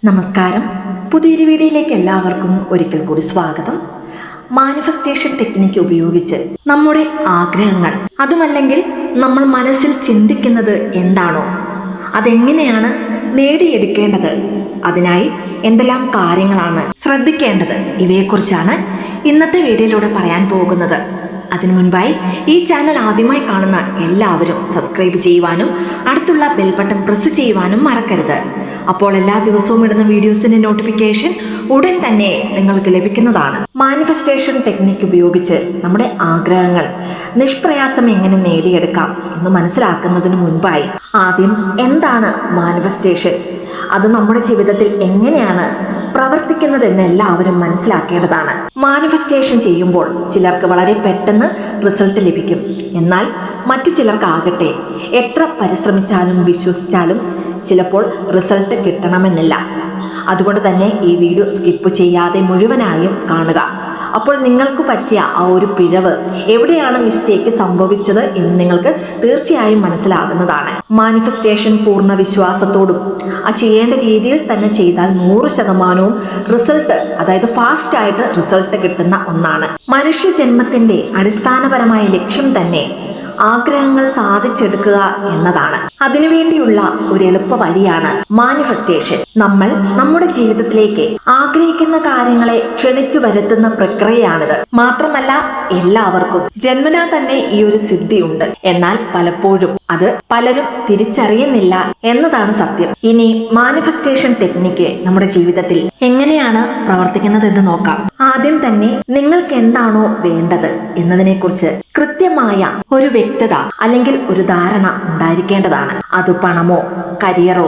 നമസ്കാരം. പുതിയൊരു വീഡിയോയിലേക്ക് എല്ലാവർക്കും ഒരിക്കൽ കൂടി സ്വാഗതം. മാനിഫെസ്റ്റേഷൻ ടെക്നിക്ക് ഉപയോഗിച്ച് നമ്മുടെ ആഗ്രഹങ്ങൾ, അതുമല്ലെങ്കിൽ നമ്മൾ മനസ്സിൽ ചിന്തിക്കുന്നത് എന്താണോ അതെങ്ങനെയാണ് നേടിയെടുക്കേണ്ടത്, അതിനായി എന്തെല്ലാം കാര്യങ്ങളാണ് ശ്രദ്ധിക്കേണ്ടത്, ഇവയെക്കുറിച്ചാണ് ഇന്നത്തെ വീഡിയോയിലൂടെ പറയാൻ പോകുന്നത്. അതിനു മുൻപായി ഈ ചാനൽ ആദ്യമായി കാണുന്ന എല്ലാവരും സബ്സ്ക്രൈബ് ചെയ്യുവാനും അടുത്തുള്ള ബെൽ ബട്ടൺ പ്രസ് ചെയ്യുവാനും മറക്കരുത്. അപ്പോൾ എല്ലാ ദിവസവും ഇടുന്ന വീഡിയോസിന്റെ നോട്ടിഫിക്കേഷൻ ഉടൻ തന്നെ നിങ്ങൾക്ക് ലഭിക്കുന്നതാണ്. മാനിഫെസ്റ്റേഷൻ ടെക്നിക്ക് ഉപയോഗിച്ച് നമ്മുടെ ആഗ്രഹങ്ങൾ നിഷ്പ്രയാസം എങ്ങനെ നേടിയെടുക്കാം എന്ന് മനസ്സിലാക്കുന്നതിന് മുൻപായി ആദ്യം എന്താണ് മാനിഫെസ്റ്റേഷൻ, അത് നമ്മുടെ ജീവിതത്തിൽ എങ്ങനെയാണ് പ്രവർത്തിക്കുന്നതെന്ന് എല്ലാവരും മനസ്സിലാക്കേണ്ടതാണ്. മാനിഫെസ്റ്റേഷൻ ചെയ്യുമ്പോൾ ചിലർക്ക് വളരെ പെട്ടെന്ന് റിസൾട്ട് ലഭിക്കും. എന്നാൽ മറ്റു ചിലർക്കാകട്ടെ എത്ര പരിശ്രമിച്ചാലും വിശ്വസിച്ചാലും ചിലപ്പോൾ റിസൾട്ട് കിട്ടണമെന്നില്ല. അതുകൊണ്ട് തന്നെ ഈ വീഡിയോ സ്കിപ്പ് ചെയ്യാതെ മുഴുവനായും കാണുക. അപ്പോൾ നിങ്ങൾക്ക് പറ്റിയ ആ ഒരു പിഴവ്, എവിടെയാണ് മിസ്റ്റേക്ക് സംഭവിച്ചത് എന്ന് നിങ്ങൾക്ക് തീർച്ചയായും മനസ്സിലാകുന്നതാണ്. മാനിഫെസ്റ്റേഷൻ പൂർണ്ണ വിശ്വാസത്തോടും ചെയ്യേണ്ട രീതിയിൽ തന്നെ ചെയ്താൽ 100% റിസൾട്ട്, അതായത് ഫാസ്റ്റായിട്ട് റിസൾട്ട് കിട്ടുന്ന ഒന്നാണ്. മനുഷ്യ ജന്മത്തിന്റെ അടിസ്ഥാനപരമായ ലക്ഷ്യം തന്നെ ആഗ്രഹങ്ങൾ സാധിച്ചെടുക്കുക എന്നതാണ്. അതിനുവേണ്ടിയുള്ള ഒരു എളുപ്പ വഴിയാണ് മാനിഫെസ്റ്റേഷൻ. നമ്മൾ നമ്മുടെ ജീവിതത്തിലേക്ക് ആഗ്രഹിക്കുന്ന കാര്യങ്ങളെ ക്ഷണിച്ചു വരുത്തുന്ന പ്രക്രിയയാണിത്. മാത്രമല്ല, എല്ലാവർക്കും ജന്മനാ തന്നെ ഈ ഒരു സിദ്ധിയുണ്ട്. എന്നാൽ പലപ്പോഴും അത് പലരും തിരിച്ചറിയുന്നില്ല എന്നതാണ് സത്യം. ഇനി മാനിഫെസ്റ്റേഷൻ ടെക്നിക്ക് നമ്മുടെ ജീവിതത്തിൽ എങ്ങനെയാണ് പ്രവർത്തിക്കുന്നത് എന്ന് നോക്കാം. ആദ്യം തന്നെ നിങ്ങൾക്ക് എന്താണോ വേണ്ടത് എന്നതിനെ കുറിച്ച് കൃത്യമായ ഒരു വ്യക്തത അല്ലെങ്കിൽ ഒരു ധാരണ ഉണ്ടായിരിക്കേണ്ടതാണ്. അത് പണമോ കരിയറോ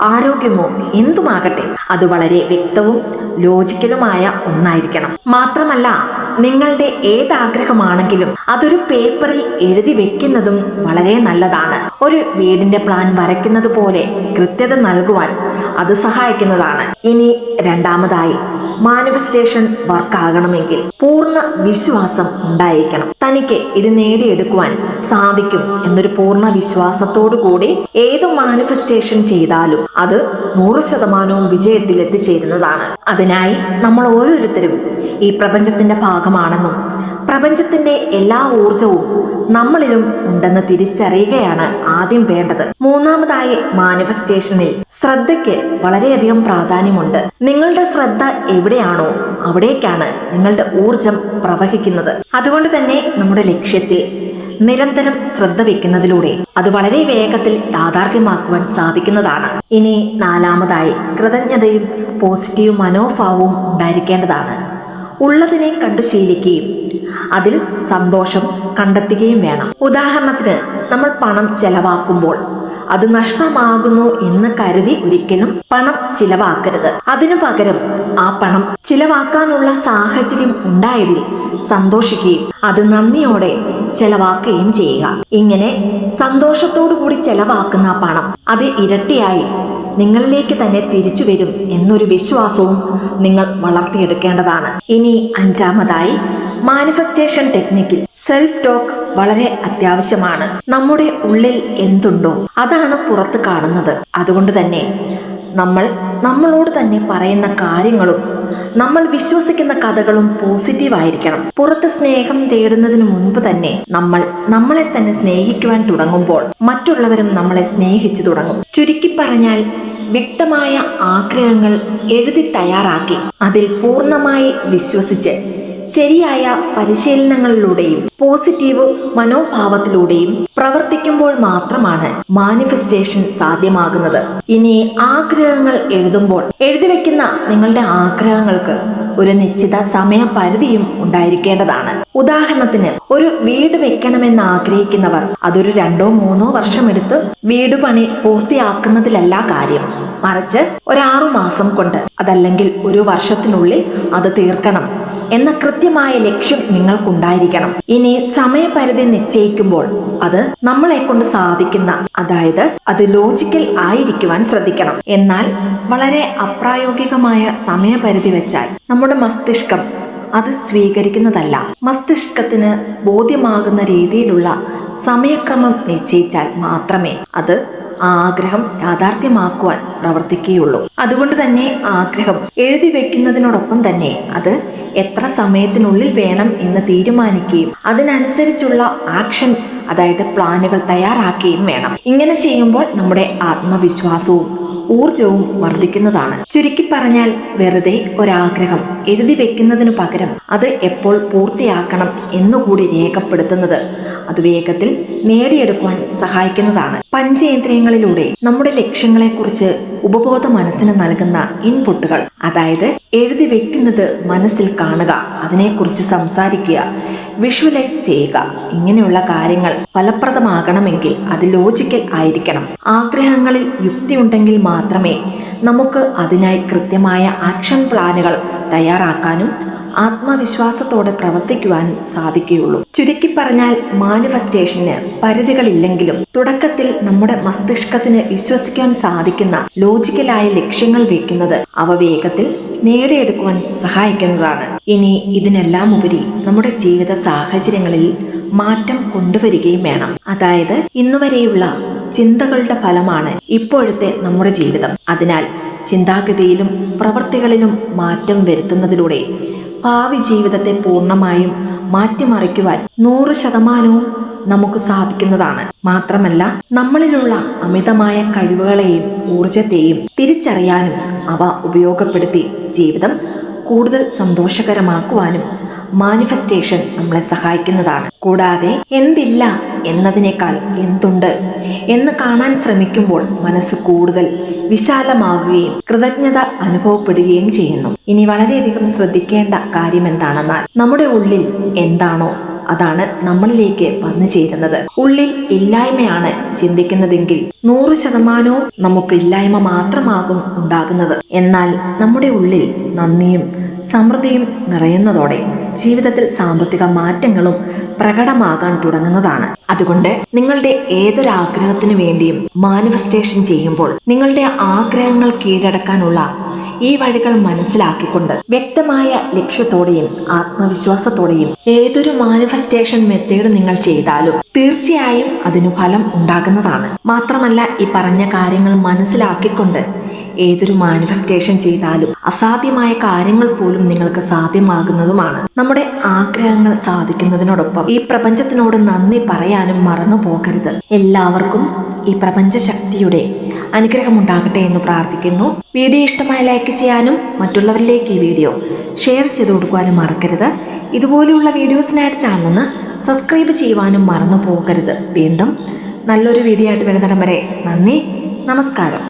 ആരോഗ്യമോ എന്തുമാകട്ടെ, അത് വളരെ വ്യക്തവും ലോജിക്കലുമായ ഒന്നായിരിക്കണം. മാത്രമല്ല, നിങ്ങളുടെ ഏതാഗ്രഹമാണെങ്കിലും അതൊരു പേപ്പറിൽ എഴുതി വെക്കുന്നതും വളരെ നല്ലതാണ്. ഒരു വീടിന്റെ പ്ലാൻ വരയ്ക്കുന്നത് പോലെ കൃത്യത നൽകുവാൻ അത് സഹായിക്കുന്നതാണ്. ഇനി രണ്ടാമതായി, മാനിഫെസ്റ്റേഷൻ വർക്കാകണമെങ്കിൽ പൂർണ്ണ വിശ്വാസം ഉണ്ടായിരിക്കണം. തനിക്ക് ഇത് നേടിയെടുക്കുവാൻ സാധിക്കും എന്നൊരു പൂർണ്ണ വിശ്വാസത്തോടു കൂടി ഏത് മാനിഫെസ്റ്റേഷൻ ചെയ്താലും അത് 100% വിജയത്തിൽ എത്തിച്ചേരുന്നതാണ്. അതിനായി നമ്മൾ ഓരോരുത്തരും ഈ പ്രപഞ്ചത്തിന്റെ ഭാഗമാണെന്നും പ്രപഞ്ചത്തിന്റെ എല്ലാ ഊർജവും നമ്മളിലും ഉണ്ടെന്ന് തിരിച്ചറിയുകയാണ് ആദ്യം വേണ്ടത്. മൂന്നാമതായി, മാനിഫെസ്റ്റേഷനിൽ ശ്രദ്ധയ്ക്ക് വളരെയധികം പ്രാധാന്യമുണ്ട്. നിങ്ങളുടെ ശ്രദ്ധ എവിടെയാണോ അവിടേക്കാണ് നിങ്ങളുടെ ഊർജം പ്രവഹിക്കുന്നത്. അതുകൊണ്ട് തന്നെ നമ്മുടെ ലക്ഷ്യത്തിൽ നിരന്തരം ശ്രദ്ധ വെക്കുന്നതിലൂടെ അത് വളരെ വേഗത്തിൽ യാഥാർത്ഥ്യമാക്കുവാൻ സാധിക്കുന്നതാണ്. ഇനി നാലാമതായി, കൃതജ്ഞതയും പോസിറ്റീവ് മനോഭാവവും ഉണ്ടായിരിക്കേണ്ടതാണ്. ഉള്ളതിനെ കണ്ടു ശീലിക്കുകയും അതിൽ സന്തോഷം കണ്ടെത്തുകയും വേണം. ഉദാഹരണത്തിന്, നമ്മൾ പണം ചെലവാക്കുമ്പോൾ അത് നഷ്ടമാകുന്നു എന്ന് കരുതി ഒരിക്കലും പണം ചിലവാക്കരുത്. അതിനു പകരം ആ പണം ചിലവാക്കാനുള്ള സാഹചര്യം ഉണ്ടായതിൽ സന്തോഷിക്കുകയും അത് നന്ദിയോടെ ചെലവാക്കുകയും ചെയ്യുക. ഇങ്ങനെ സന്തോഷത്തോടു കൂടി ചെലവാക്കുന്ന പണം അത് ഇരട്ടിയായി നിങ്ങളിലേക്ക് തന്നെ തിരിച്ചു വരും എന്നൊരു വിശ്വാസവും നിങ്ങൾ വളർത്തിയെടുക്കേണ്ടതാണ്. ഇനി അഞ്ചാമതായി, മാനിഫെസ്റ്റേഷൻ ടെക്നിക്കിൽ സെൽഫ് ടോക്ക് വളരെ അത്യാവശ്യമാണ്. നമ്മുടെ ഉള്ളിൽ എന്തുണ്ടോ അതാണ് പുറത്ത് കാണുന്നത്. അതുകൊണ്ട് തന്നെ നമ്മൾ നമ്മളോട് തന്നെ പറയുന്ന കാര്യങ്ങളും നമ്മൾ വിശ്വസിക്കുന്ന കഥകളും പോസിറ്റീവായിരിക്കണം. പുറത്ത് സ്നേഹം തേടുന്നതിന് മുൻപ് തന്നെ നമ്മൾ നമ്മളെ തന്നെ സ്നേഹിക്കുവാൻ തുടങ്ങുമ്പോൾ മറ്റുള്ളവരും നമ്മളെ സ്നേഹിച്ചു തുടങ്ങും. ചുരുക്കി പറഞ്ഞാൽ, വ്യക്തമായ ആഗ്രഹങ്ങൾ എഴുതി തയ്യാറാക്കി അതിൽ പൂർണ്ണമായി വിശ്വസിച്ച് ശരിയായ പരിശീലനങ്ങളിലൂടെയും പോസിറ്റീവ് മനോഭാവത്തിലൂടെയും പ്രവർത്തിക്കുമ്പോൾ മാത്രമാണ് മാനിഫെസ്റ്റേഷൻ സാധ്യമാകുന്നത്. ഇനി ആഗ്രഹങ്ങൾ എഴുതുമ്പോൾ എഴുതി വെക്കുന്ന നിങ്ങളുടെ ആഗ്രഹങ്ങൾക്ക് ഒരു നിശ്ചിത സമയപരിധിയും ഉണ്ടായിരിക്കേണ്ടതാണ്. ഉദാഹരണത്തിന്, ഒരു വീട് വെക്കണമെന്ന് ആഗ്രഹിക്കുന്നവർ അതൊരു 2-3 വർഷമെടുത്ത് വീട് പണി പൂർത്തിയാക്കുന്നതിലല്ല കാര്യം. മറിച്ച് ഒരു 6 മാസം കൊണ്ട്, അതല്ലെങ്കിൽ 1 വർഷത്തിനുള്ളിൽ അത് തീർക്കണം എന്ന കൃത്യമായ ലക്ഷ്യം നിങ്ങൾക്കുണ്ടായിരിക്കണം. ഇനി സമയപരിധി നിശ്ചയിക്കുമ്പോൾ അത് നമ്മളെ കൊണ്ട് സാധിക്കുന്ന, അതായത് അത് ലോജിക്കൽ ആയിരിക്കുവാൻ ശ്രദ്ധിക്കണം. എന്നാൽ വളരെ അപ്രായോഗികമായ സമയപരിധി വെച്ചാൽ നമ്മുടെ മസ്തിഷ്കം അത് സ്വീകരിക്കുന്നതല്ല. മസ്തിഷ്കത്തിന് ബോധ്യമാകുന്ന രീതിയിലുള്ള സമയക്രമം നിശ്ചയിച്ചാൽ മാത്രമേ അത് ആ ആഗ്രഹം യാഥാർത്ഥ്യമാക്കുവാൻ പ്രവർത്തിക്കുകയുള്ളൂ. അതുകൊണ്ട് തന്നെ ആഗ്രഹം എഴുതി വെക്കുന്നതിനോടൊപ്പം തന്നെ അത് എത്ര സമയത്തിനുള്ളിൽ വേണം എന്ന് തീരുമാനിക്കുകയും അതിനനുസരിച്ചുള്ള ആക്ഷൻ, അതായത് പ്ലാനുകൾ തയ്യാറാക്കുകയും വേണം. ഇങ്ങനെ ചെയ്യുമ്പോൾ നമ്മുടെ ആത്മവിശ്വാസവും ഊർജവും വർദ്ധിക്കുന്നതാണ്. ചുരുക്കി പറഞ്ഞാൽ, വെറുതെ ഒരാഗ്രഹം എഴുതി വെക്കുന്നതിനു പകരം അത് എപ്പോൾ പൂർത്തിയാക്കണം എന്നുകൂടി രേഖപ്പെടുത്തുന്നത് അത് വേഗത്തിൽ നേടിയെടുക്കുവാൻ സഹായിക്കുന്നതാണ്. പഞ്ചേന്ദ്രിയങ്ങളിലൂടെ നമ്മുടെ ലക്ഷ്യങ്ങളെക്കുറിച്ച് ഉപബോധ മനസ്സിന് നൽകുന്ന ഇൻപുട്ടുകൾ, അതായത് എഴുതി വെക്കുന്നത് മനസ്സിൽ കാണുക, അതിനെക്കുറിച്ച് സംസാരിക്കുക, വിഷ്വലൈസ് ചെയ്യുക, ഇങ്ങനെയുള്ള കാര്യങ്ങൾ ഫലപ്രദമാകണമെങ്കിൽ അത് ലോജിക്കൽ ആയിരിക്കണം. ആഗ്രഹങ്ങളിൽ യുക്തിയുണ്ടെങ്കിൽ മാത്രമേ നമുക്ക് അതിനായി കൃത്യമായ ആക്ഷൻ പ്ലാനുകൾ തയ്യാറാക്കാനും ആത്മവിശ്വാസത്തോടെ പ്രവർത്തിക്കുവാനും സാധിക്കുകയുള്ളൂ. ചുരുക്കി പറഞ്ഞാൽ, മാനിഫെസ്റ്റേഷന് പരിധികളില്ലെങ്കിലും തുടക്കത്തിൽ നമ്മുടെ മസ്തിഷ്കത്തിന് വിശ്വസിക്കാൻ സാധിക്കുന്ന ലോജിക്കലായ ലക്ഷ്യങ്ങൾ വെക്കുന്നത് അവ വേഗത്തിൽ നേടിയെടുക്കുവാൻ സഹായിക്കുന്നതാണ്. ഇനി ഇതിനെല്ലാം ഉപരി നമ്മുടെ ജീവിത സാഹചര്യങ്ങളിൽ മാറ്റം കൊണ്ടുവരികയും വേണം. അതായത് ഇന്നുവരെയുള്ള ചിന്തകളുടെ ഫലമാണ് ഇപ്പോഴത്തെ നമ്മുടെ ജീവിതം. അതിനാൽ ചിന്താഗതിയിലും പ്രവൃത്തികളിലും മാറ്റം വരുത്തുന്നതിലൂടെ ഭാവി ജീവിതത്തെ പൂർണ്ണമായും മാറ്റിമറിക്കുവാൻ 100% നമുക്ക് സാധിക്കുന്നതാണ്. മാത്രമല്ല, നമ്മളിലുള്ള അമിതമായ കഴിവുകളെയും ഊർജത്തെയും തിരിച്ചറിയാനും അവ ഉപയോഗപ്പെടുത്തി ജീവിതം കൂടുതൽ സന്തോഷകരമാക്കുവാനും മാനിഫെസ്റ്റേഷൻ നമ്മളെ സഹായിക്കുന്നതാണ്. കൂടാതെ എന്തില്ല എന്നതിനേക്കാൾ എന്തുണ്ട് എന്ന് കാണാൻ ശ്രമിക്കുമ്പോൾ മനസ്സ് കൂടുതൽ വിശാലമാകുകയും കൃതജ്ഞത അനുഭവപ്പെടുകയും ചെയ്യുന്നു. ഇനി വളരെയധികം ശ്രദ്ധിക്കേണ്ട കാര്യം എന്താണെന്നാൽ, നമ്മുടെ ഉള്ളിൽ എന്താണോ അതാണ് നമ്മളിലേക്ക് വന്നു ചേരുന്നത്. ഉള്ളിൽ ഇല്ലായ്മയാണ് ചിന്തിക്കുന്നതെങ്കിൽ 100% നമുക്ക് ഇല്ലായ്മ മാത്രമാകും ഉണ്ടാകുന്നത്. എന്നാൽ നമ്മുടെ ഉള്ളിൽ നന്ദിയും സമൃദ്ധിയും നിറയുന്നതോടെ ജീവിതത്തിൽ സാമ്പത്തിക മാറ്റങ്ങളും പ്രകടമാകാൻ തുടങ്ങുന്നതാണ്. അതുകൊണ്ട് നിങ്ങളുടെ ഏതൊരാഗ്രഹത്തിനു വേണ്ടിയും മാനിഫെസ്റ്റേഷൻ ചെയ്യുമ്പോൾ നിങ്ങളുടെ ആഗ്രഹങ്ങൾ കീഴടക്കാനുള്ള ഈ വഴികൾ മനസ്സിലാക്കിക്കൊണ്ട് വ്യക്തമായ ലക്ഷ്യത്തോടെയും ആത്മവിശ്വാസത്തോടെയും ഏതൊരു മാനിഫെസ്റ്റേഷൻ മെത്തേഡ് നിങ്ങൾ ചെയ്താലും തീർച്ചയായും അതിനു ഫലം ഉണ്ടാകുന്നതാണ്. മാത്രമല്ല, ഈ പറഞ്ഞ കാര്യങ്ങൾ മനസ്സിലാക്കിക്കൊണ്ട് ഏതൊരു മാനിഫെസ്റ്റേഷൻ ചെയ്താലും അസാധ്യമായ കാര്യങ്ങൾ പോലും നിങ്ങൾക്ക് സാധ്യമാകുന്നതുമാണ്. നമ്മുടെ ആഗ്രഹങ്ങൾ സാധിക്കുന്നതിനോടൊപ്പം ഈ പ്രപഞ്ചത്തിനോട് നന്ദി പറയാനും മറന്നു പോകരുത്. എല്ലാവർക്കും ഈ പ്രപഞ്ച ശക്തിയുടെ അനുഗ്രഹമുണ്ടാകട്ടെ എന്ന് പ്രാർത്ഥിക്കുന്നു. വീഡിയോ ഇഷ്ടമായി ലൈക്ക് ചെയ്യാനും മറ്റുള്ളവരിലേക്ക് ഈ വീഡിയോ ഷെയർ ചെയ്ത് കൊടുക്കുവാനും മറക്കരുത്. ഇതുപോലെയുള്ള വീഡിയോസിനായിട്ട് ചാനൽ ഒന്ന് സബ്സ്ക്രൈബ് ചെയ്യുവാനും മറന്നു പോകരുത്. വീണ്ടും നല്ലൊരു വീഡിയോ ആയിട്ട് വരുന്നിടം വരെ നന്ദി, നമസ്കാരം.